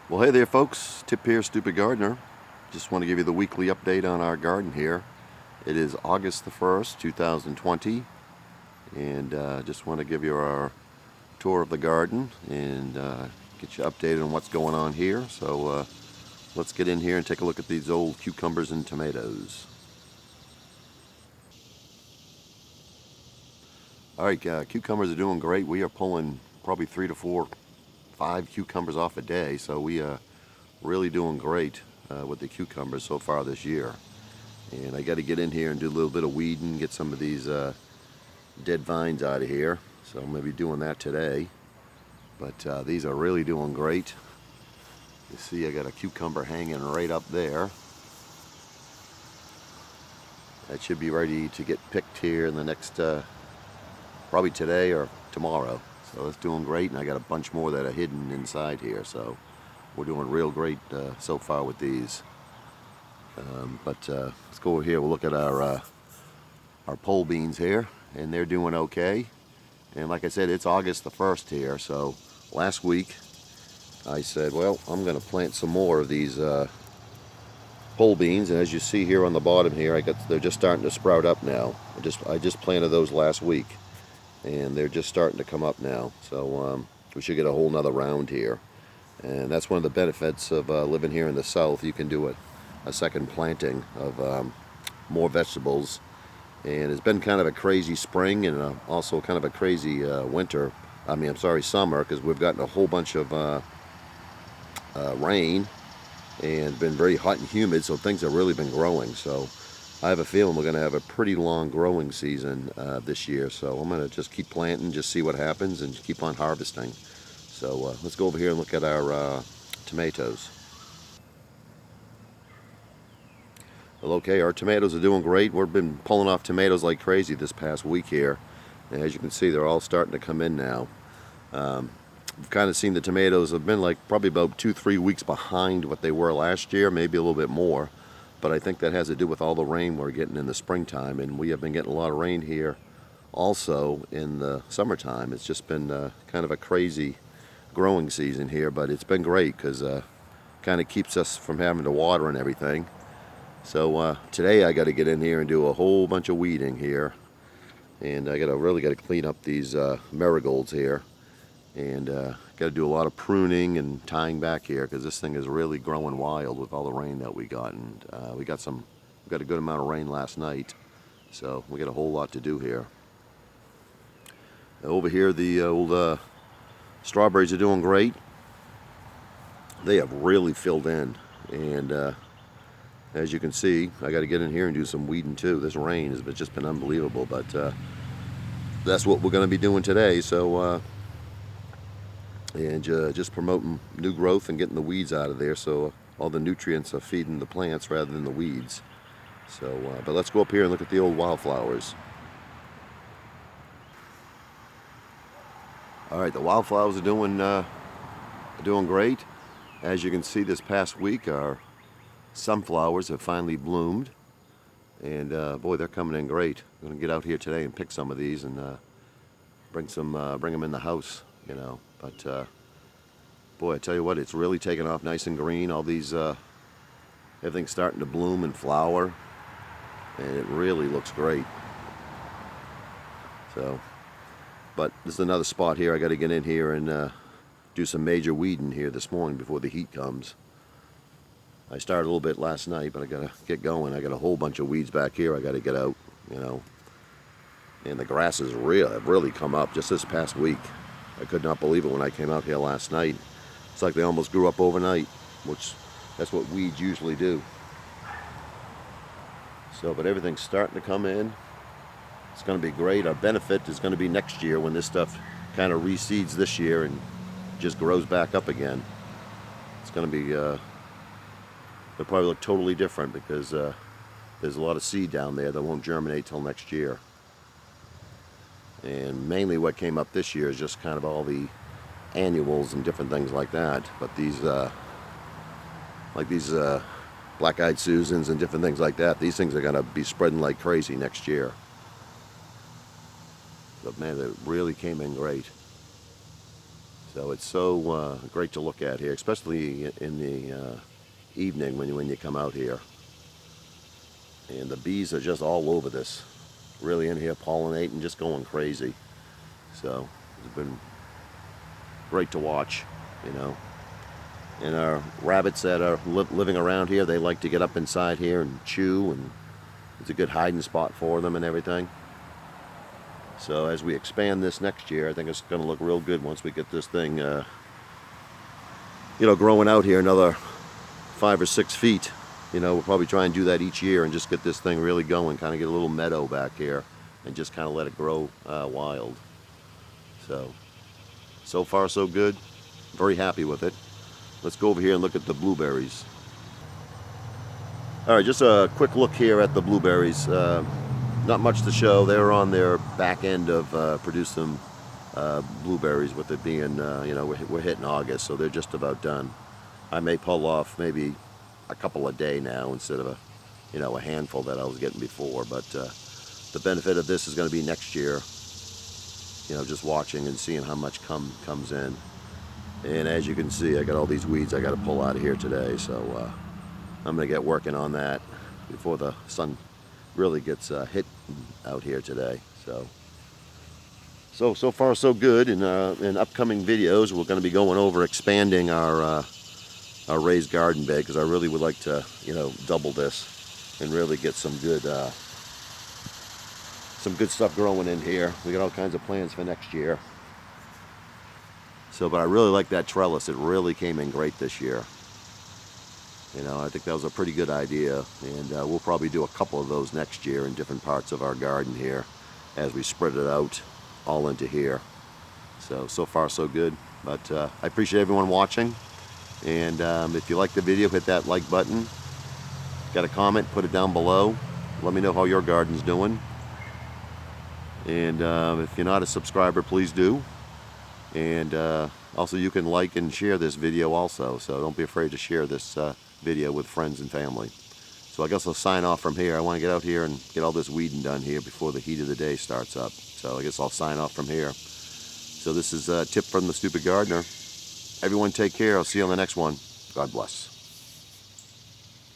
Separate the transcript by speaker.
Speaker 1: Well, hey there, folks. Tip here, Stupid Gardener. Just want to give you the weekly update on our garden here. It is August the 1st, 2020, and just want to give you our tour of the garden and get you updated on what's going on here. So let's get in here and take a look at these old cucumbers and tomatoes. All right, cucumbers are doing great. We are pulling probably 3 to 4, 5 cucumbers off a day, so we are really doing great with the cucumbers so far this year. And I got to get in here and do a little bit of weeding, get some of these dead vines out of here. So I'm going to be doing that today. But these are really doing great. You see I got a cucumber hanging right up there. That should be ready to get picked here in the next, probably today or tomorrow. So it's doing great, and I got a bunch more that are hidden inside here. So we're doing real great so far with these. Let's go over here. We'll look at our pole beans here, and they're doing okay. And like I said, it's August the 1st here. So last week I said, well, I'm going to plant some more of these pole beans, and as you see here on the bottom here, they're just starting to sprout up now. I just planted those last week, and they're just starting to come up now. So we should get a whole nother round here. And that's one of the benefits of living here in the south. You can do a second planting of more vegetables. And it's been kind of a crazy spring, and also kind of a crazy winter. Summer, because we've gotten a whole bunch of rain and been very hot and humid, so things have really been growing. So I have a feeling we're going to have a pretty long growing season this year. So I'm going to just keep planting, just see what happens, and keep on harvesting. So let's go over here and look at our tomatoes. Well, okay, our tomatoes are doing great. We've been pulling off tomatoes like crazy this past week here. And as you can see, they're all starting to come in now. We've kind of seen the tomatoes have been like probably about 2-3 weeks behind what they were last year, maybe a little bit more. But I think that has to do with all the rain we're getting in the springtime. And we have been getting a lot of rain here also in the summertime. It's just been kind of a crazy growing season here, but it's been great because kind of keeps us from having to water and everything. So today I got to get in here and do a whole bunch of weeding here, and I really got to clean up these marigolds here, and got to do a lot of pruning and tying back here because this thing is really growing wild with all the rain that we got. And we got a good amount of rain last night, so we got a whole lot to do here. Over here, the old strawberries are doing great. They have really filled in, and as you can see, I got to get in here and do some weeding too. This rain has just been unbelievable, but that's what we're going to be doing today. So, just promoting new growth and getting the weeds out of there, so all the nutrients are feeding the plants rather than the weeds. So, but let's go up here and look at the old wildflowers. All right, the wildflowers are doing great. As you can see, this past week, our sunflowers have finally bloomed, and boy, they're coming in great. I'm gonna get out here today and pick some of these and bring them in the house, you know. But boy, I tell you what, it's really taken off nice and green. All these everything's starting to bloom and flower, and it really looks great. So, but this is another spot here. I got to get in here and do some major weeding here this morning before the heat comes. I started a little bit last night, but I got to get going. I got a whole bunch of weeds back here I got to get out, you know. And the grass have really come up just this past week. I could not believe it when I came out here last night. It's like they almost grew up overnight, which that's what weeds usually do. So, but everything's starting to come in. It's going to be great. Our benefit is going to be next year when this stuff kind of reseeds this year and just grows back up again. It's going to be... they'll probably look totally different because there's a lot of seed down there that won't germinate till next year. And mainly what came up this year is just kind of all the annuals and different things like that. But these, black-eyed Susans and different things like that, these things are going to be spreading like crazy next year. But man, it really came in great. So it's so great to look at here, especially in the evening when you come out here. And the bees are just all over this, really in here pollinating, just going crazy. So it's been great to watch, you know. And our rabbits that are living around here, they like to get up inside here and chew, and it's a good hiding spot for them and everything. So as we expand this next year, I think it's going to look real good once we get this thing, growing out here another 5 or 6 feet. We'll probably try and do that each year and just get this thing really going, kind of get a little meadow back here and just kind of let it grow wild. So far so good. Very happy with it. Let's go over here and look at the blueberries. All right, just a quick look here at the blueberries. Not much to show. They're on their back end of producing blueberries, with it being, we're hitting August, so they're just about done. I may pull off maybe a couple a day now instead of a handful that I was getting before. But the benefit of this is going to be next year, just watching and seeing how much comes in. And as you can see, I got all these weeds I got to pull out of here today, so I'm going to get working on that before the sun really gets hit out here today. So far so good. In upcoming videos, we're going to be going over expanding our raised garden bed, because I really would like to double this and really get some good stuff growing in here. We got all kinds of plans for next year. But I really like that trellis. It really came in great this year. I think that was a pretty good idea, and we'll probably do a couple of those next year in different parts of our garden here as we spread it out all into here. So far so good. But I appreciate everyone watching, and if you like the video, hit that like button. Got a comment, put it down below. Let me know how your garden's doing. And if you're not a subscriber, please do. And also, you can like and share this video also, so don't be afraid to share this video with friends and family. So I guess I'll sign off from here. I want to get out here and get all this weeding done here before the heat of the day starts up. So I guess I'll sign off from here. So this is a tip from the Stupid Gardener. Everyone take care. I'll see you on the next one. God bless.